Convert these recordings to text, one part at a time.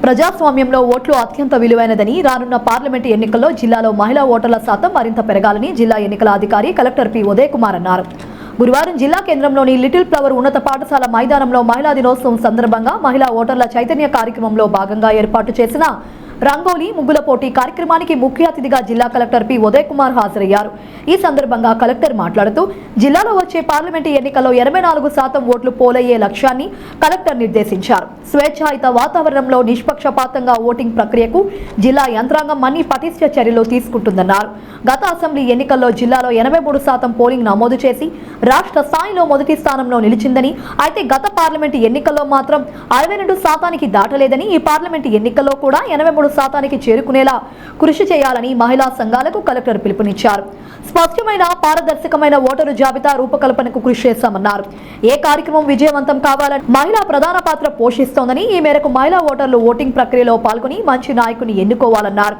ప్రజాస్వామ్యంలో ఓట్లు అత్యంత విలువైనదని, రానున్న పార్లమెంటు ఎన్నికల్లో జిల్లాలో మహిళా ఓటర్ల శాతం మరింత పెరగాలని జిల్లా ఎన్నికల అధికారి కలెక్టర్ పి ఉదయ్ కుమార్ అన్నారు. గురువారం జిల్లా కేంద్రంలోని లిటిల్ ఫ్లవర్ ఉన్నత పాఠశాల మైదానంలో మహిళా దినోత్సవం సందర్భంగా మహిళా ఓటర్ల చైతన్య కార్యక్రమంలో భాగంగా ఏర్పాటు చేసిన రంగోలీ ముగ్గుల పోటీ కార్యక్రమానికి ముఖ్య అతిథిగా జిల్లా కలెక్టర్ పి ఉదయ్ కుమార్ హాజరయ్యారు. ఈ సందర్భంగా కలెక్టర్ మాట్లాడుతూ జిల్లాలో వచ్చే పార్లమెంటు ఎన్నికల్లో 84% ఓట్లు పోలయ్యే లక్ష్యాన్ని కలెక్టర్ నిర్దేశించారు. స్వేచ్ఛాయుత వాతావరణంలో నిష్పక్షపాతంగా ఓటింగ్ ప్రక్రియకు జిల్లా యంత్రాంగం అన్ని పటిష్ట చర్యలు తీసుకుంటుందన్నారు. గత అసెంబ్లీ ఎన్నికల్లో జిల్లాలో 83% పోలింగ్ నమోదు చేసి రాష్ట్ర స్థాయిలో మొదటి స్థానంలో నిలిచిందని, అయితే గత పార్లమెంటు ఎన్నికల్లో మాత్రం 62% దాటలేదని, ఈ పార్లమెంటు ఎన్నికల్లో కూడా 83% చేరుకునేలా కృషి చేయాలని మహిళా సంఘాలకు కలెక్టర్ పిలుపునిచ్చారు. స్పష్టమైన పారదర్శకమైన ఓటరు జాబితా రూపకల్పనకు కృషి చేశామన్నారు. ఏ కార్యక్రమం విజయవంతం కావాలని మహిళా ప్రధాన పాత్ర పోషిస్తోందని, ఈ మేరకు మహిళా ఓటర్లు ఓటింగ్ ప్రక్రియలో పాల్గొని మంచి నాయకుని ఎన్నుకోవాలన్నారు.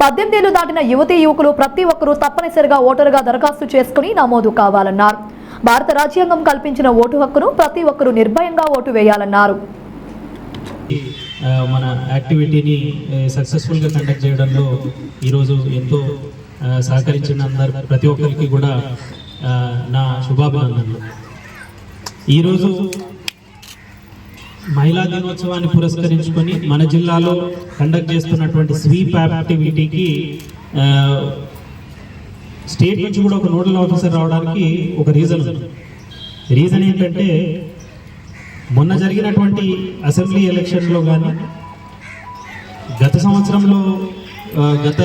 18 ఏళ్లు దాటిన యువతీ యువకులు ప్రతి ఒక్కరూ తప్పనిసరిగా ఓటరుగా దరఖాస్తు చేసుకుని నమోదు కావాలన్నారు. భారత రాజ్యాంగం కల్పించిన ఓటు హక్కును ప్రతి ఒక్కరూ నిర్భయంగా ఓటు వేయాలన్నారు. మన యాక్టివిటీని సక్సెస్ఫుల్గా కండక్ట్ చేయడంలో ఈరోజు ఎంతో సహకరించిన ప్రతి ఒక్కరికి కూడా నా శుభాభినందనలు. ఈరోజు మహిళా దినోత్సవాన్ని పురస్కరించుకొని మన జిల్లాలో కండక్ట్ చేస్తున్నటువంటి స్వీప్ యాక్టివిటీకి స్టేట్ నుంచి కూడా ఒక నోడల్ ఆఫీసర్ రావడానికి ఒక రీజన్ ఏంటంటే, మొన్న జరిగినటువంటి అసెంబ్లీ ఎలక్షన్లో కానీ గత సంవత్సరంలో గత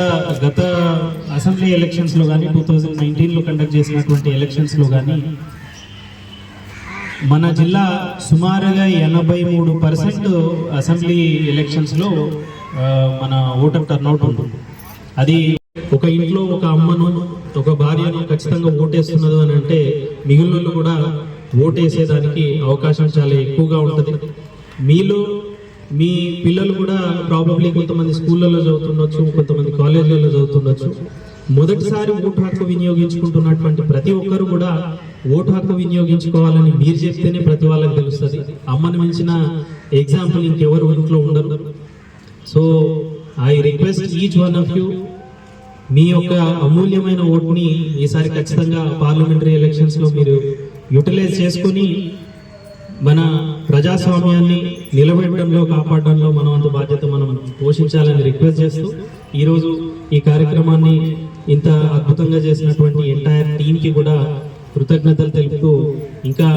అసెంబ్లీ ఎలక్షన్స్లో కానీ 2019లో కండక్ట్ చేసినటువంటి ఎలక్షన్స్లో కానీ మన జిల్లా సుమారుగా 83% అసెంబ్లీ ఎలక్షన్స్లో మన ఓటర్ టర్నౌట్ ఉంటుంది. అది ఒక ఇంట్లో ఒక అమ్మను ఒక భార్యను ఖచ్చితంగా ఓటేస్తున్నది అని అంటే మిగిలిన కూడా ఓటేసేదానికి అవకాశం చాలా ఎక్కువగా ఉంటుంది. మీలో మీ పిల్లలు కూడా ప్రాబబ్లీ కొంతమంది స్కూళ్ళలో చదువుతుండొచ్చు, కొంతమంది కాలేజీలలో చదువుతుండొచ్చు. మొదటిసారి ఓటు హక్కు వినియోగించుకుంటున్నటువంటి ప్రతి ఒక్కరు కూడా ఓటు హక్కు వినియోగించుకోవాలని మీరు చెప్తేనే ప్రతి వాళ్ళకి తెలుస్తుంది. అమ్మని మించిన ఎగ్జాంపుల్ ఇంకెవరు ఇంట్లో ఉండరు. So I request each one of you, మీ యొక్క అమూల్యమైన ఓటుని ఈసారి ఖచ్చితంగా పార్లమెంటరీ ఎలక్షన్స్లో మీరు యూటిలైజ్ చేసుకుని మన ప్రజాస్వామ్యాన్ని నిలబెట్టడంలో కాపాడడంలో మనం అంత బాధ్యత మనం పోషించాలని రిక్వెస్ట్ చేస్తూ, ఈరోజు ఈ కార్యక్రమాన్ని ఇంత అద్భుతంగా చేసినటువంటి ఎంటైర్ టీంకి కూడా కృతజ్ఞతలు తెలుపుతూ, ఇంకా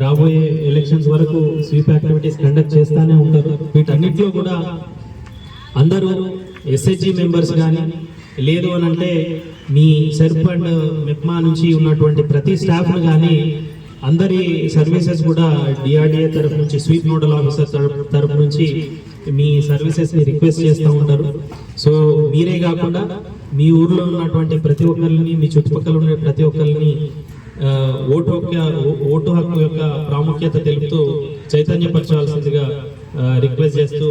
రాబోయే ఎలక్షన్స్ వరకు స్వీప్ యాక్టివిటీస్ కండక్ట్ చేస్తూనే ఉంటారు. వీటన్నిటిలో కూడా అందరూ ఎస్హెచ్జి మెంబర్స్ కానీ, లేదు అని అంటే మీ సెర్ప్ అండ్ మెప్మా నుంచి ఉన్నటువంటి ప్రతి స్టాఫ్ను కానీ అందరి సర్వీసెస్ కూడా డిఆర్డిఏ తరఫు నుంచి, స్వీప్ నోడల్ ఆఫీసర్ తరఫు నుంచి మీ సర్వీసెస్ని రిక్వెస్ట్ చేస్తూ ఉంటారు. సో మీరే కాకుండా మీ ఊర్లో ఉన్నటువంటి ప్రతి ఒక్కరిని, మీ చుట్టుపక్కల ఉండే ప్రతి ఒక్కరిని ఓటు హక్కు యొక్క ప్రాముఖ్యత తెలుపుతూ చైతన్యపరచాల్సిందిగా రిక్వెస్ట్ చేస్తూ